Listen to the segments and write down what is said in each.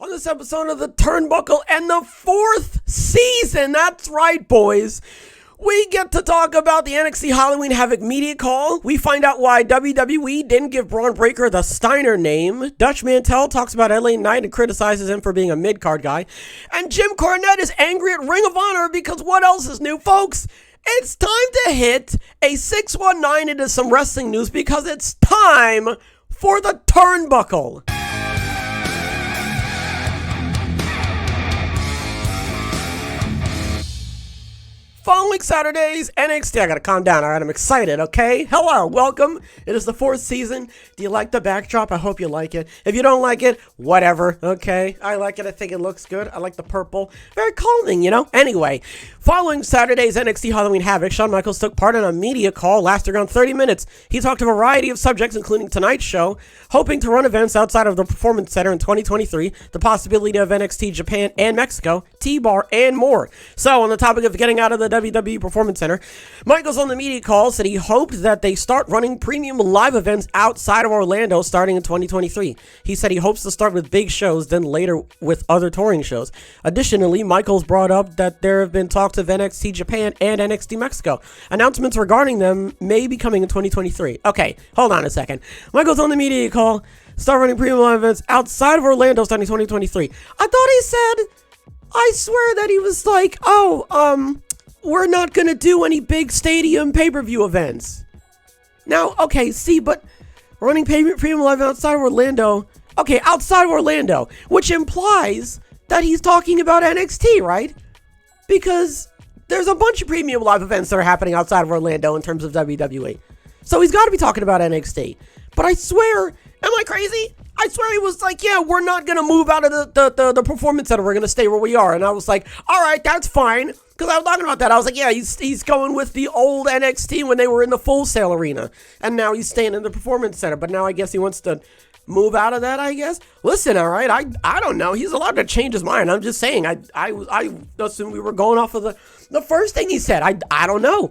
On this episode of the Turnbuckle and the fourth season, that's right, boys, we get to talk about the NXT Halloween Havoc media call. We find out why WWE didn't give Braun Breaker the Steiner name. Dutch Mantel talks about LA Knight and criticizes him for being a mid-card guy. And Jim Cornette is angry at Ring of Honor because what else is new, folks? It's time to hit a 619 into some wrestling news because it's time for the Turnbuckle. Following Saturday's NXT, I gotta calm down, alright? I'm excited, okay? Hello, welcome. It is the fourth season. Do you like the backdrop? I hope you like it. If you don't like it, whatever, okay? I like it. I think it looks good. I like the purple. Very calming, you know? Anyway, following Saturday's NXT Halloween Havoc, Shawn Michaels took part in a media call lasting around 30 minutes. He talked a variety of subjects, including tonight's show, hoping to run events outside of the Performance Center in 2023, the possibility of NXT Japan and Mexico, T-Bar, and more. So, on the topic of getting out of the WWE Performance Center, Michaels on the media call said he hoped that they start running premium live events outside of Orlando starting in 2023. He said he hopes to start with big shows, then later with other touring shows. Additionally, Michaels brought up that there have been talks of NXT Japan and NXT Mexico. Announcements regarding them may be coming in 2023. Okay, hold on a second. Michaels on the media call, start running premium live events outside of Orlando starting 2023. I thought he said, I swear that he was like, we're not going to do any big stadium pay-per-view events. Now, okay, see, but running premium live outside of Orlando, okay, outside of Orlando, which implies that he's talking about NXT, right? Because there's a bunch of premium live events that are happening outside of Orlando in terms of WWE. So he's got to be talking about NXT. But I swear, am I crazy? I swear he was like, yeah, we're not going to move out of the Performance Center. We're going to stay where we are. And I was like, all right, that's fine. Because I was talking about that. I was like, yeah, he's going with the old NXT when they were in the Full Sail Arena. And now he's staying in the Performance Center. But now I guess he wants to move out of that, I guess. Listen, all right, I don't know. He's allowed to change his mind. I'm just saying. I assumed we were going off of the first thing he said. I don't know.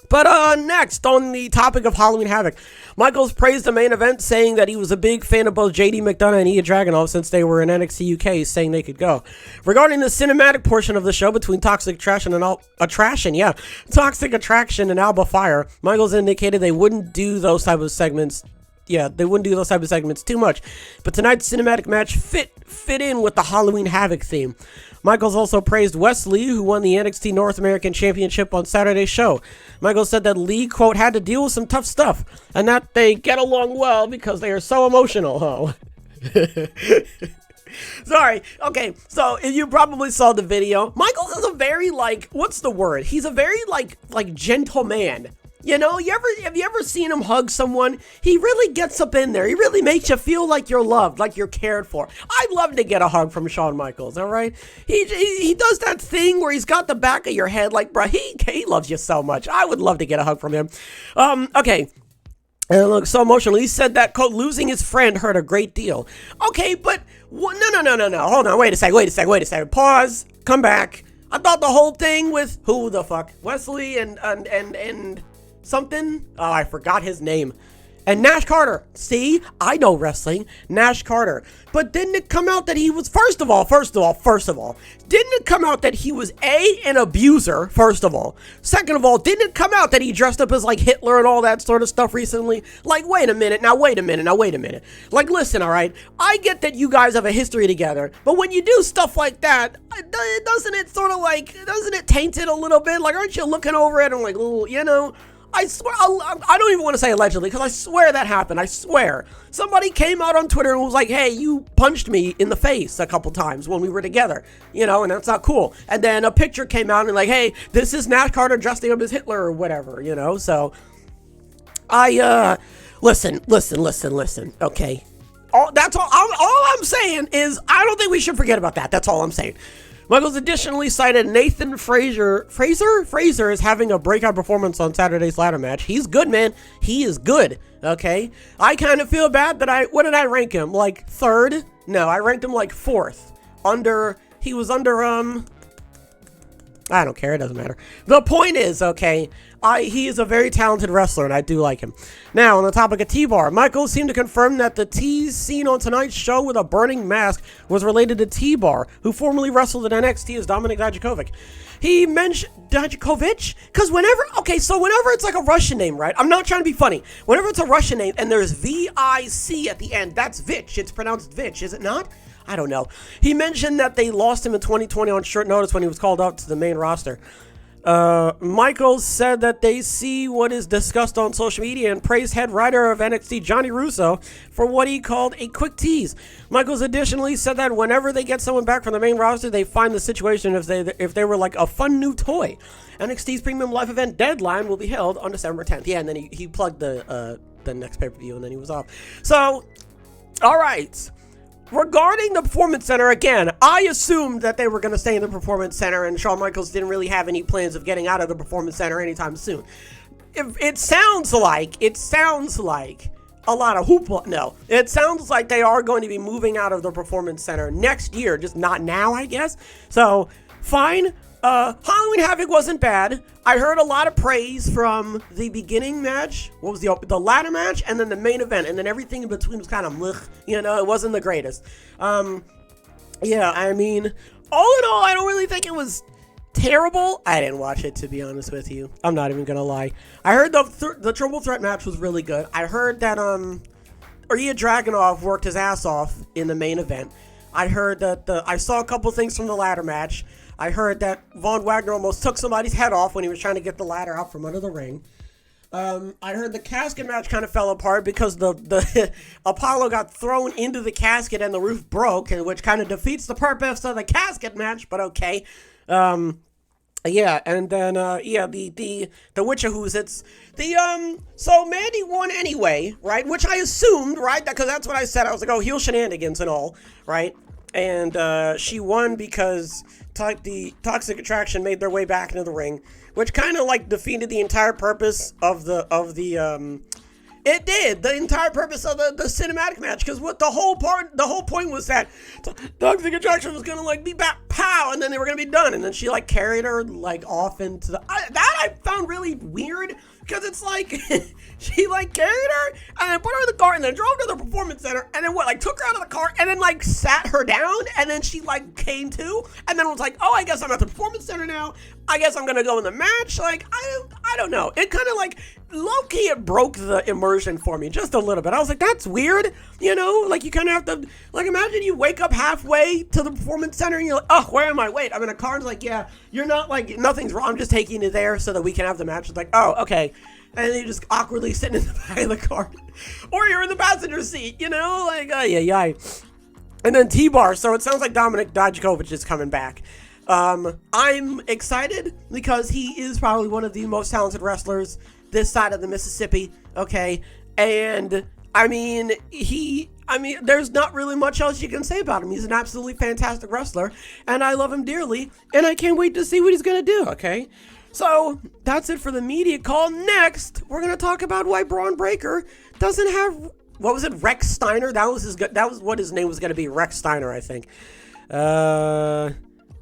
But next, on the topic of Halloween Havoc, Michaels praised the main event, saying that he was a big fan of both JD McDonough and Ilya Dragunov since they were in NXT UK, saying they could go. Regarding the cinematic portion of the show between Toxic Attraction and Alba Fire, Michaels indicated they wouldn't do those type of segments. Yeah, they wouldn't do those type of segments too much. But tonight's cinematic match fit in with the Halloween Havoc theme. Michaels also praised Wes Lee, who won the NXT North American Championship on Saturday's show. Michaels said that Lee, quote, had to deal with some tough stuff, and that they get along well because they are so emotional, Sorry. Okay, so you probably saw the video. Michaels is a very, what's the word? He's a very, gentle man. You know, have you ever seen him hug someone? He really gets up in there. He really makes you feel like you're loved, like you're cared for. I'd love to get a hug from Shawn Michaels, all right? He does that thing where he's got the back of your head like, bro, he loves you so much. I would love to get a hug from him. Okay. And look, so emotional. He said that, quote, losing his friend hurt a great deal. Okay, but, no. Hold on, wait a second. Pause, come back. I thought the whole thing with, who the fuck? Wesley and something? Oh, I forgot his name. And Nash Carter. See, I know wrestling. Nash Carter. But didn't it come out that he was, first of all, didn't it come out that he was an abuser, first of all? Second of all, didn't it come out that he dressed up as like Hitler and all that sort of stuff recently? Like, wait a minute. Like, listen, all right, I get that you guys have a history together, but when you do stuff like that, doesn't it taint it a little bit? Like, aren't you looking over it and like, ooh, you know? I swear, I don't even want to say allegedly, because I swear that happened. I swear. Somebody came out on Twitter and was like, hey, you punched me in the face a couple times when we were together, you know, and that's not cool. And then a picture came out and like, hey, this is Nash Carter dressing up as Hitler or whatever, you know, so listen, okay. All I'm saying is I don't think we should forget about that. That's all I'm saying. Michaels additionally cited Nathan Fraser is having a breakout performance on Saturday's ladder match. He's good, man. He is good, okay? I kind of feel bad that what did I rank him? Like third? No, I ranked him like fourth. He was under, I don't care, it doesn't matter. The point is, okay, He is a very talented wrestler, and I do like him. Now, on the topic of T-Bar, Michaels seemed to confirm that the tease seen on tonight's show with a burning mask was related to T-Bar, who formerly wrestled in NXT as Dominik Dijakovic. He mentioned Dijakovic because whenever it's like a Russian name, right? I'm not trying to be funny. Whenever it's a Russian name and there's V-I-C at the end, that's Vich. It's pronounced Vich, is it not? I don't know. He mentioned that they lost him in 2020 on short notice when he was called up to the main roster. Michaels said that they see what is discussed on social media and praised head writer of NXT Johnny Russo for what he called a quick tease. Michaels additionally said that whenever they get someone back from the main roster, they find the situation if they were like a fun new toy. NXT's premium live event Deadline will be held on December 10th. Yeah, and then he plugged the next pay-per-view and then he was off. So, all right. Regarding the Performance Center, again, I assumed that they were going to stay in the Performance Center, and Shawn Michaels didn't really have any plans of getting out of the Performance Center anytime soon. It sounds like a lot of hoopla. No, it sounds like they are going to be moving out of the Performance Center next year, just not now, I guess. So, fine. Halloween Havoc wasn't bad. I heard a lot of praise from the beginning match. What was the ladder match? And then the main event. And then everything in between was kind of meh. You know, it wasn't the greatest. Yeah, I mean, all in all, I don't really think it was terrible. I didn't watch it, to be honest with you. I'm not even going to lie. I heard the Triple Threat match was really good. I heard that, Ilya Dragunov worked his ass off in the main event. I heard that I saw a couple things from the ladder match. I heard that Von Wagner almost took somebody's head off when he was trying to get the ladder out from under the ring. I heard the casket match kind of fell apart because the Apollo got thrown into the casket and the roof broke, which kind of defeats the purpose of the casket match, but okay. Yeah, and then, the Witcher Who's it's so Mandy won anyway, right? Which I assumed, right? Because that's what I said. I was like, oh, heel shenanigans and all, right? And she won because the Toxic Attraction made their way back into the ring, which kind of like defeated the entire purpose of the it did the entire purpose of the cinematic match, because what the whole point was that Toxic Attraction was gonna like be back, pow, and then they were gonna be done, and then she like carried her like off into that I found really weird, because it's like she like carried her and then put her in the car and then drove to the Performance Center and then took her out of the car and then like sat her down, and then she like came to and then was like, oh, I guess I'm at the Performance Center now, I guess I'm gonna go in the match. Like I don't know, it kind of like low-key it broke the immersion for me just a little bit. I was like, that's weird, you know, like you kind of have to, like, imagine you wake up halfway to the Performance Center and you're like, oh, where am I? Wait, I'm in a car. And it's like, yeah, you're not, like, nothing's wrong, I'm just taking you there so that we can have the match. It's like, oh, okay. And then you just awkwardly sitting in the back of the car, or you're in the passenger seat, you know, like, yeah. And then T-Bar, so it sounds like Dominik Dijakovic is coming back. I'm excited because he is probably one of the most talented wrestlers this side of the Mississippi, okay? And, I mean, there's not really much else you can say about him. He's an absolutely fantastic wrestler, and I love him dearly, and I can't wait to see what he's gonna do, okay? So, that's it for the media call. Next, we're gonna talk about why Braun Breaker doesn't have, what was it, Rex Steiner? That was what his name was gonna be, Rex Steiner, I think.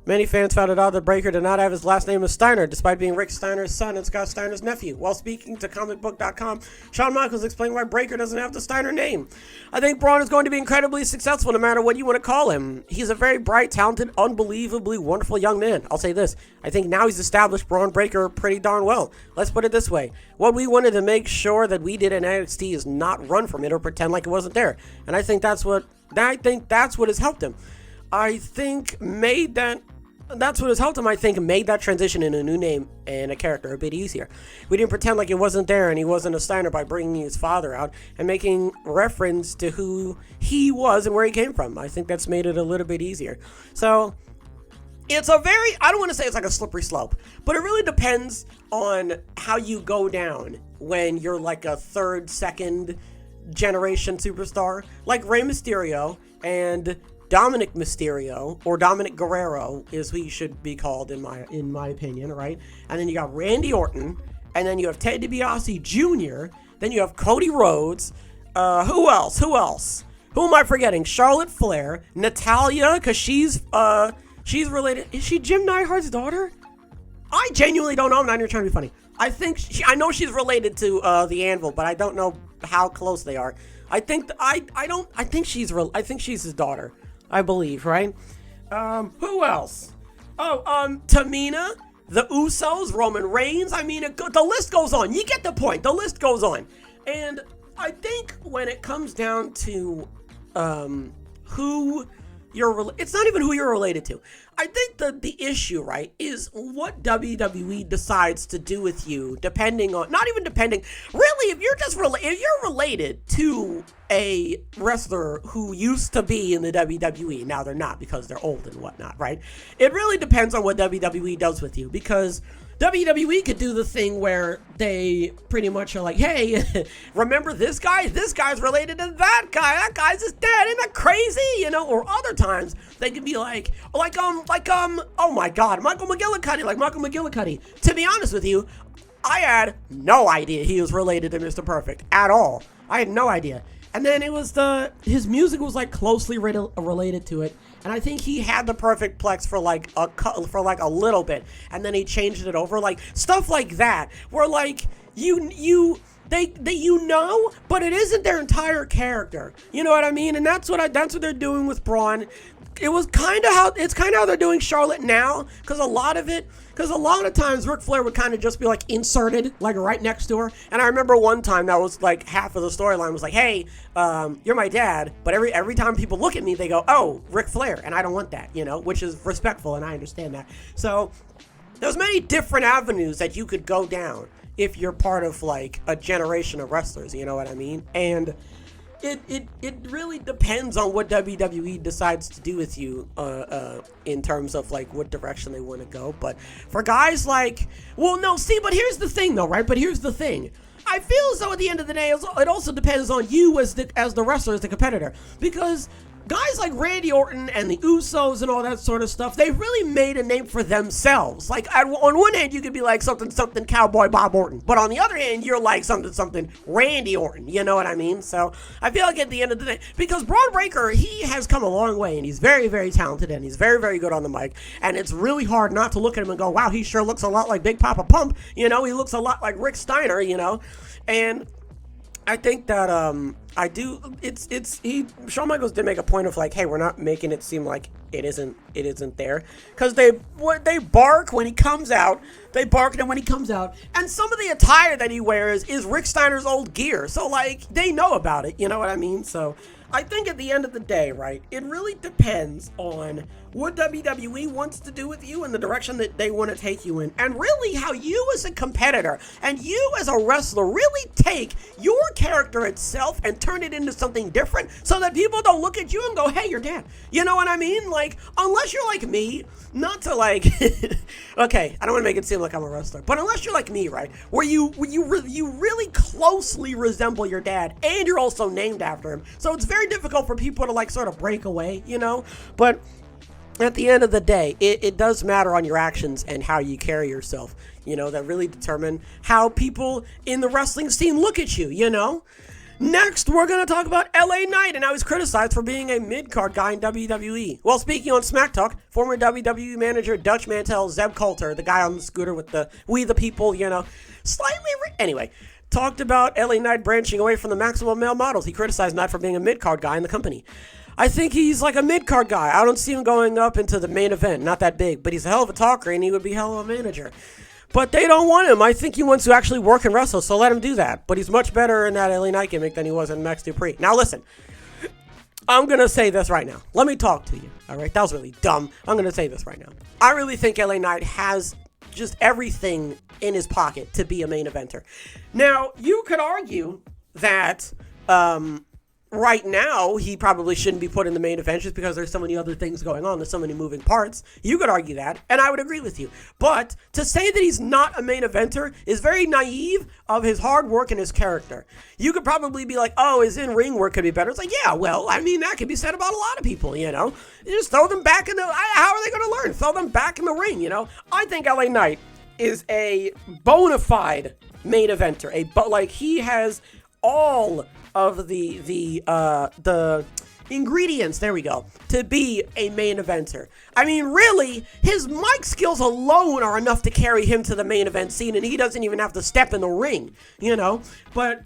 Many fans found it odd that Breaker did not have his last name as Steiner, despite being Rick Steiner's son and Scott Steiner's nephew. While speaking to comicbook.com, Shawn Michaels explained why Breaker doesn't have the Steiner name. I think Braun is going to be incredibly successful no matter what you want to call him. He's a very bright, talented, unbelievably wonderful young man. I'll say this. I think now he's established Braun Breaker pretty darn well. Let's put it this way. What we wanted to make sure that we did in NXT is not run from it or pretend like it wasn't there. And I think that's what has helped him. I think made that transition in a new name and a character a bit easier. We didn't pretend like it wasn't there and he wasn't a Steiner by bringing his father out and making reference to who he was and where he came from. I think that's made it a little bit easier. So it's I don't want to say it's like a slippery slope, but it really depends on how you go down when you're like a third, second generation superstar, like Rey Mysterio and Dominic Mysterio, or Dominic Guerrero is who he should be called in my opinion, right? And then you got Randy Orton, and then you have Ted DiBiase Jr., then you have Cody Rhodes, who else? Who am I forgetting? Charlotte Flair, Natalya, because she's related. Is she Jim Neidhart's daughter? I genuinely don't know. I'm not even trying to be funny. I know she's related to the Anvil, but I don't know how close they are. I think I think she's his daughter, I believe, right? Who else? Oh, Tamina, the Usos, Roman Reigns. I mean, the list goes on. You get the point. The list goes on. And I think when it comes down to who it's not even who you're related to. I think the issue, right, is what WWE decides to do with you, depending on, not even depending, really, if you're related to a wrestler who used to be in the WWE, now they're not because they're old and whatnot, right? It really depends on what WWE does with you, because WWE could do the thing where they pretty much are like, hey, remember this guy? This guy's related to that guy. That guy's his dad. Isn't that crazy? You know, or other times they could be like, oh my God, Michael McGillicuddy. To be honest with you, I had no idea he was related to Mr. Perfect at all. I had no idea. And then it was his music was like closely related to it. And I think he had the perfect plex for like a little bit, and then he changed it over, like stuff like that, where like they but it isn't their entire character. You know what I mean? And that's what they're doing with Braun. It's kind of how they're doing Charlotte now, because a lot of times Ric Flair would kind of just be like inserted like right next to her. And I remember one time that was like half of the storyline was like, hey, you're my dad, but every time people look at me they go, oh, Ric Flair, and I don't want that, you know, which is respectful, and I understand that. So there's many different avenues that you could go down if you're part of like a generation of wrestlers, you know what I mean? And it really depends on what WWE decides to do with you in terms of like what direction they want to go. But for guys like, but here's the thing though, right? But here's the thing. I feel as though at the end of the day, it also depends on you as the wrestler, as the competitor, because guys like Randy Orton and the Usos and all that sort of stuff, they've really made a name for themselves. Like, on one hand, you could be like something Cowboy Bob Orton, but on the other hand, you're like something Randy Orton. You know what I mean? So I feel like at the end of the day, because Braun Breaker, he has come a long way, and he's very, very talented, and he's very, very good on the mic, and it's really hard not to look at him and go, wow, he sure looks a lot like Big Papa Pump. You know, he looks a lot like Rick Steiner, you know, and I think that Shawn Michaels did make a point of like, hey, we're not making it seem like it isn't there, because they bark when he comes out. They bark when he comes out, and some of the attire that he wears is Rick Steiner's old gear. So like they know about it, you know what I mean? So I think at the end of the day, right, it really depends on what WWE wants to do with you and the direction that they want to take you in, and really how you as a competitor and you as a wrestler really take your character itself and turn it into something different, so that people don't look at you and go, hey, you're dead. You know what I mean? Like, unless you're like me, not to like okay, I don't want to make it seem like I'm a wrestler, but unless you're like me, right, where you really closely resemble your dad and you're also named after him, so it's very difficult for people to like sort of break away, you know. But at the end of the day, it does matter on your actions and how you carry yourself, you know, that really determine how people in the wrestling scene look at you, you know. Next, we're going to talk about LA Knight, and how he's criticized for being a mid-card guy in WWE. Well, speaking on Smack Talk, former WWE manager Dutch Mantel, Zeb Coulter, the guy on the scooter with the We the People, you know, anyway, talked about LA Knight branching away from the maximum male models. He criticized Knight for being a mid-card guy in the company. I think he's like a mid-card guy. I don't see him going up into the main event, not that big, but he's a hell of a talker, and he would be a hell of a manager. But they don't want him. I think he wants to actually work and wrestle, so let him do that. But he's much better in that LA Knight gimmick than he was in Max Dupree. Now listen, I'm going to say this right now. Let me talk to you, all right? That was really dumb. I'm going to say this right now. I really think LA Knight has just everything in his pocket to be a main eventer. Now, you could argue that right now he probably shouldn't be put in the main event just because there's so many other things going on. There's so many moving parts. You could argue that, and I would agree with you. But to say that he's not a main eventer is very naive of his hard work and his character. You could probably be like, oh, his in-ring work could be better. It's like, yeah, well, I mean, that could be said about a lot of people, you know. You just throw them back in the... How are they going to learn? Throw them back in the ring, you know. I think LA Knight is a bona fide main eventer. Like, he has all of the ingredients, there we go, to be a main eventer. I mean, really, his mic skills alone are enough to carry him to the main event scene, and he doesn't even have to step in the ring, you know? But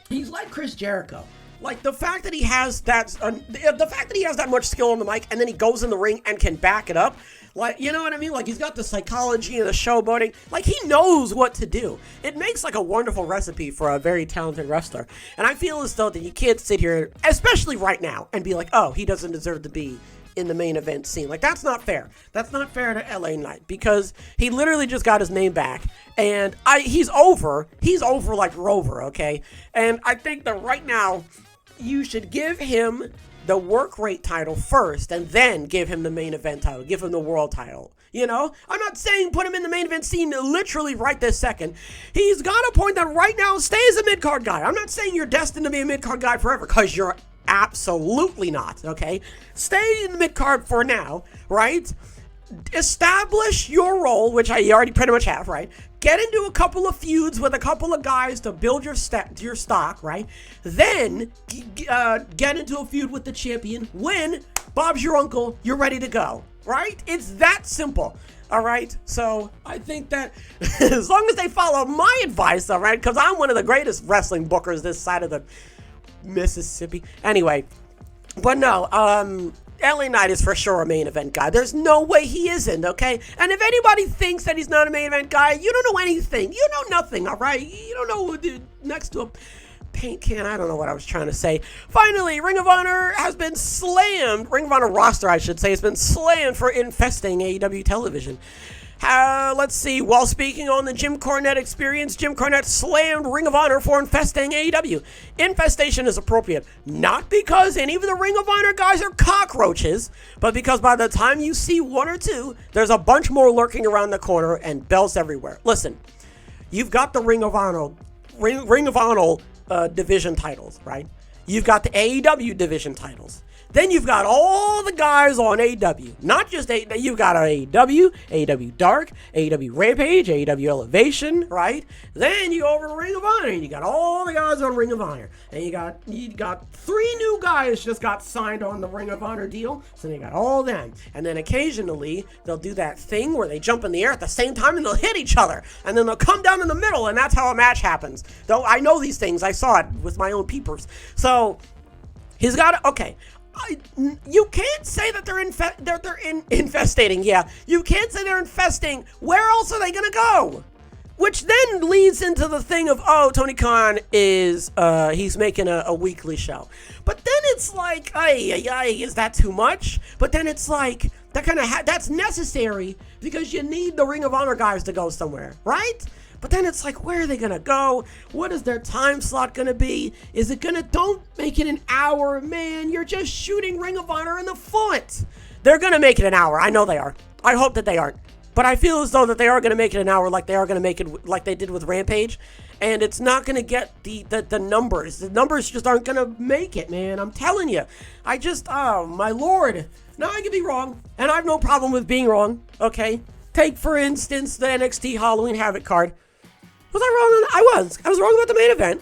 he's like Chris Jericho. Like, the fact that he has that much skill on the mic, and then he goes in the ring and can back it up, like, you know what I mean? Like, he's got the psychology and the showboating. Like, he knows what to do. It makes, like, a wonderful recipe for a very talented wrestler. And I feel as though that you can't sit here, especially right now, and be like, oh, he doesn't deserve to be in the main event scene. Like, that's not fair. That's not fair to LA Knight, because he literally just got his name back, and he's over like Rover, okay? And I think that right now, you should give him the work rate title first, and then give him the main event title, give him the world title. You know, I'm not saying put him in the main event scene literally right this second. He's got a point that right now stays a mid-card guy. I'm not saying you're destined to be a mid-card guy forever, because you're absolutely not, okay? Stay in the mid-card for now, right? Establish your role, which you already pretty much have, right? Get into a couple of feuds with a couple of guys to build your stock, right? Then get into a feud with the champion. Win. Bob's your uncle. You're ready to go, right? It's that simple. All right. So I think that as long as they follow my advice, all right, because I'm one of the greatest wrestling bookers this side of the Mississippi. Anyway, but no, LA Knight is for sure a main event guy. There's no way he isn't, okay? And if anybody thinks that he's not a main event guy, you don't know anything. You know nothing, all right? You don't know who next to a paint can. I don't know what I was trying to say. Finally, Ring of Honor has been slammed. Ring of Honor roster, I should say, has been slammed for infesting AEW television. Let's see. While speaking on the Jim Cornette experience, Jim Cornette slammed Ring of Honor for infesting AEW. Infestation is appropriate, not because any of the Ring of Honor guys are cockroaches, but because by the time you see one or two, there's a bunch more lurking around the corner and belts everywhere. Listen, you've got the Ring of Honor division titles, right? You've got the AEW division titles. Then you've got all the guys on AEW. Not just AEW, you've got AEW, AEW Dark, AEW Rampage, AEW Elevation, right? Then you go over to Ring of Honor, and you got all the guys on Ring of Honor. And you got 3 new guys just got signed on the Ring of Honor deal, so you got all them. And then occasionally, they'll do that thing where they jump in the air at the same time, and they'll hit each other. And then they'll come down in the middle, and that's how a match happens. Though I know these things, I saw it with my own peepers. So, he's got to, okay. You can't say that they're infestating. Yeah, you can't say they're infesting. Where else are they gonna go? Which then leads into the thing of, oh, Tony Khan is he's making a weekly show. But then it's like, is that too much? But then it's like that's necessary because you need the Ring of Honor guys to go somewhere, right? But then it's like, where are they going to go? What is their time slot going to be? Is it going to, don't make it an hour, man. You're just shooting Ring of Honor in the foot. They're going to make it an hour. I know they are. I hope that they aren't. But I feel as though that they are going to make it an hour like they are going to make it like they did with Rampage. And it's not going to get the numbers. The numbers just aren't going to make it, man. I'm telling you. Oh, my Lord. Now, I could be wrong. And I have no problem with being wrong, okay? Take, for instance, the NXT Halloween Havoc card. Was I wrong? I was wrong about the main event.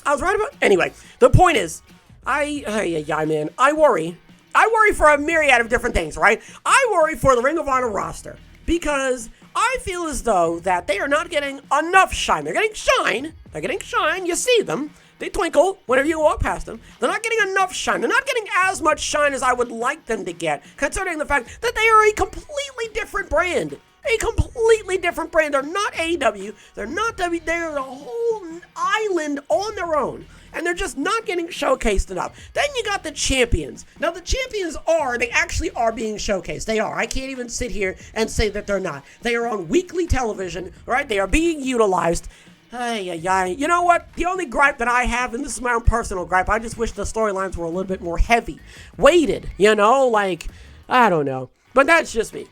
I was right about... Anyway, the point is, man, I worry. I worry for a myriad of different things, right? I worry for the Ring of Honor roster because I feel as though that they are not getting enough shine. They're getting shine. You see them. They twinkle whenever you walk past them. They're not getting enough shine. They're not getting as much shine as I would like them to get, considering the fact that they are a completely different brand. A completely different brand. They're not AEW. They're not W. They're a whole island on their own. And they're just not getting showcased enough. Then you got the champions. Now, the champions they actually are being showcased. They are. I can't even sit here and say that they're not. They are on weekly television, right? They are being utilized. You know what? The only gripe that I have, and this is my own personal gripe, I just wish the storylines were a little bit more heavy. Weighted, I don't know. But that's just me.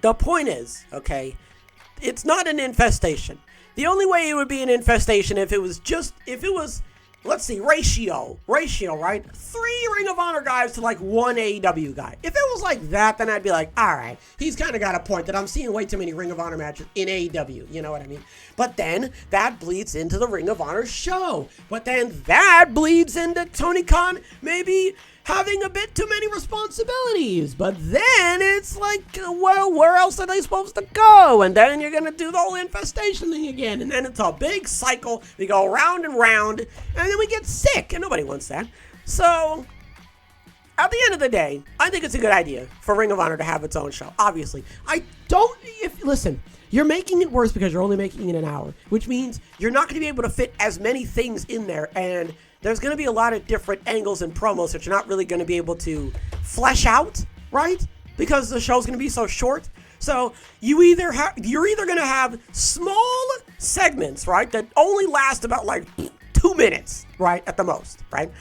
The point is, okay, it's not an infestation. The only way it would be an infestation if it was, let's see, ratio, right? 3 Ring of Honor guys to like 1 AEW guy. If it was like that, then I'd be like, all right, he's kind of got a point that I'm seeing way too many Ring of Honor matches in AEW. You know what I mean? But then that bleeds into the Ring of Honor show. But then that bleeds into Tony Khan maybe having a bit too many responsibilities. But then it's like, well, where else are they supposed to go? And then you're going to do the whole infestation thing again. And then it's a big cycle. We go round and round, and then we get sick, and nobody wants that. So at the end of the day, I think it's a good idea for Ring of Honor to have its own show. Obviously, listen, you're making it worse because you're only making it an hour, which means you're not going to be able to fit as many things in there, and there's going to be a lot of different angles and promos that you're not really going to be able to flesh out, right? Because the show's going to be so short. So you're either going to have small segments, right, that only last about like 2 minutes, right, at the most, right?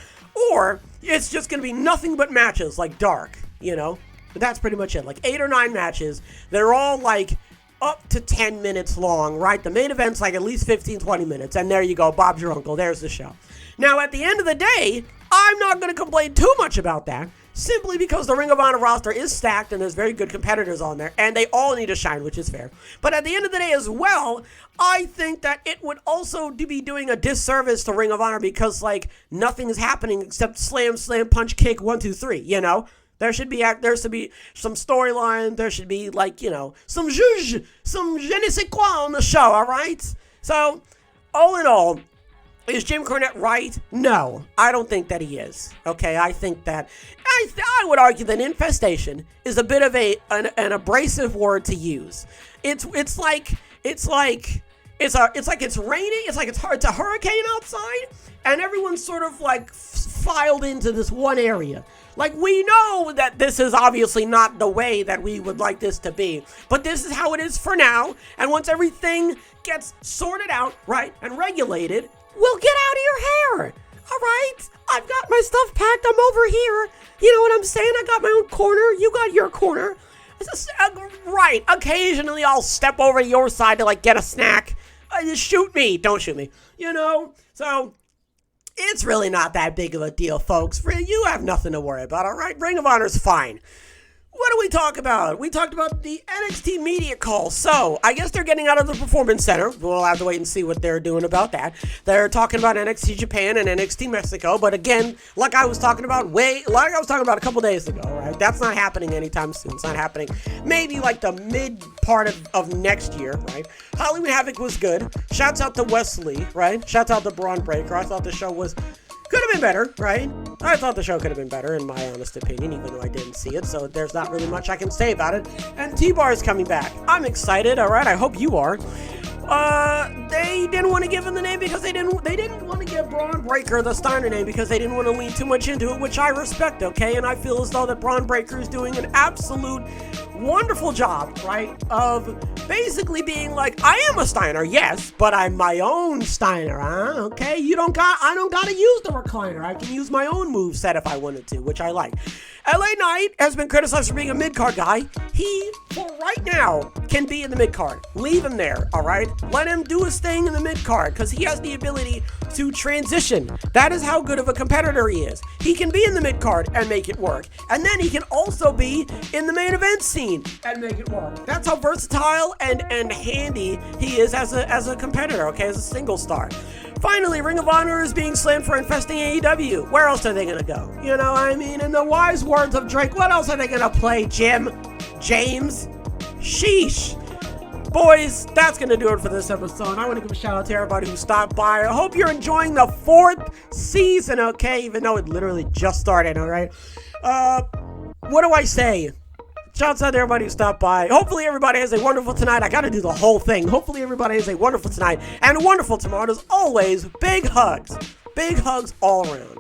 Or it's just going to be nothing but matches like Dark, But that's pretty much it. Like 8 or 9 matches. They're all like up to 10 minutes long, right? The main event's like at least 15, 20 minutes. And there you go. Bob's your uncle. There's the show. Now, at the end of the day, I'm not going to complain too much about that. Simply because the Ring of Honor roster is stacked and there's very good competitors on there, and they all need to shine, which is fair. But at the end of the day as well, I think that it would also be doing a disservice to Ring of Honor because, like, nothing is happening except slam, punch, kick, 1, 2, 3, There should be some storyline. There should be, like, some zhuzh, some je ne sais quoi on the show, all right? So, all in all, is Jim Cornette right? No, I don't think that he is. Okay, I think that I would argue that infestation is a bit of an abrasive word to use. It's like it's raining. It's a hurricane outside, and everyone's sort of like filed into this one area. Like, we know that this is obviously not the way that we would like this to be, but this is how it is for now. And once everything gets sorted out, right, and regulated, we'll get out of your hair. All right? I've got my stuff packed. I'm over here. You know what I'm saying? I got my own corner. You got your corner. Right. Occasionally, I'll step over to your side to, like, get a snack. Shoot me. Don't shoot me. So it's really not that big of a deal, folks. You have nothing to worry about, all right? Ring of Honor's fine. What do we talk about? We talked about the NXT media call. So, I guess they're getting out of the Performance Center. We'll have to wait and see what they're doing about that. They're talking about NXT Japan and NXT Mexico. But again, like I was talking about a couple days ago, right? That's not happening anytime soon. It's not happening. Maybe like the mid part of next year, right? Halloween Havoc was good. Shouts out to Wesley, right? Shouts out to Braun Breaker. I thought the show could have been better, right? I thought the show could have been better, in my honest opinion, even though I didn't see it, so there's not really much I can say about it. And T-Bar is coming back. I'm excited, all right? I hope you are. They didn't want to give him the name because they didn't want to give Braun Breaker the Steiner name because they didn't want to lean too much into it, which I respect, okay? And I feel as though that Braun Breaker is doing an absolute wonderful job, right, of basically being like, I am a Steiner, yes, but I'm my own Steiner, huh? Okay, I don't gotta use the recliner. I can use my own moveset if I wanted to, which I like. LA Knight has been criticized for being a mid-card guy. He, for right now, can be in the mid-card. Leave him there, all right? Let him do his thing in the mid-card, because he has the ability to transition. That is how good of a competitor he is. He can be in the mid-card and make it work. And then he can also be in the main event scene and make it work. That's how versatile and handy he is as a competitor, okay, as a single star. Finally, Ring of Honor is being slammed for infesting AEW. Where else are they going to go? You know what I mean? In the wise words of Drake, what else are they going to play, Jim? James? Sheesh. Boys, that's going to do it for this episode. I want to give a shout out to everybody who stopped by. I hope you're enjoying the 4th season, okay? Even though it literally just started, all right? What do I say? Shouts out to everybody who stopped by. Hopefully everybody has a wonderful tonight. I gotta do the whole thing. Hopefully everybody has a wonderful tonight and a wonderful tomorrow. As always, big hugs. Big hugs all around.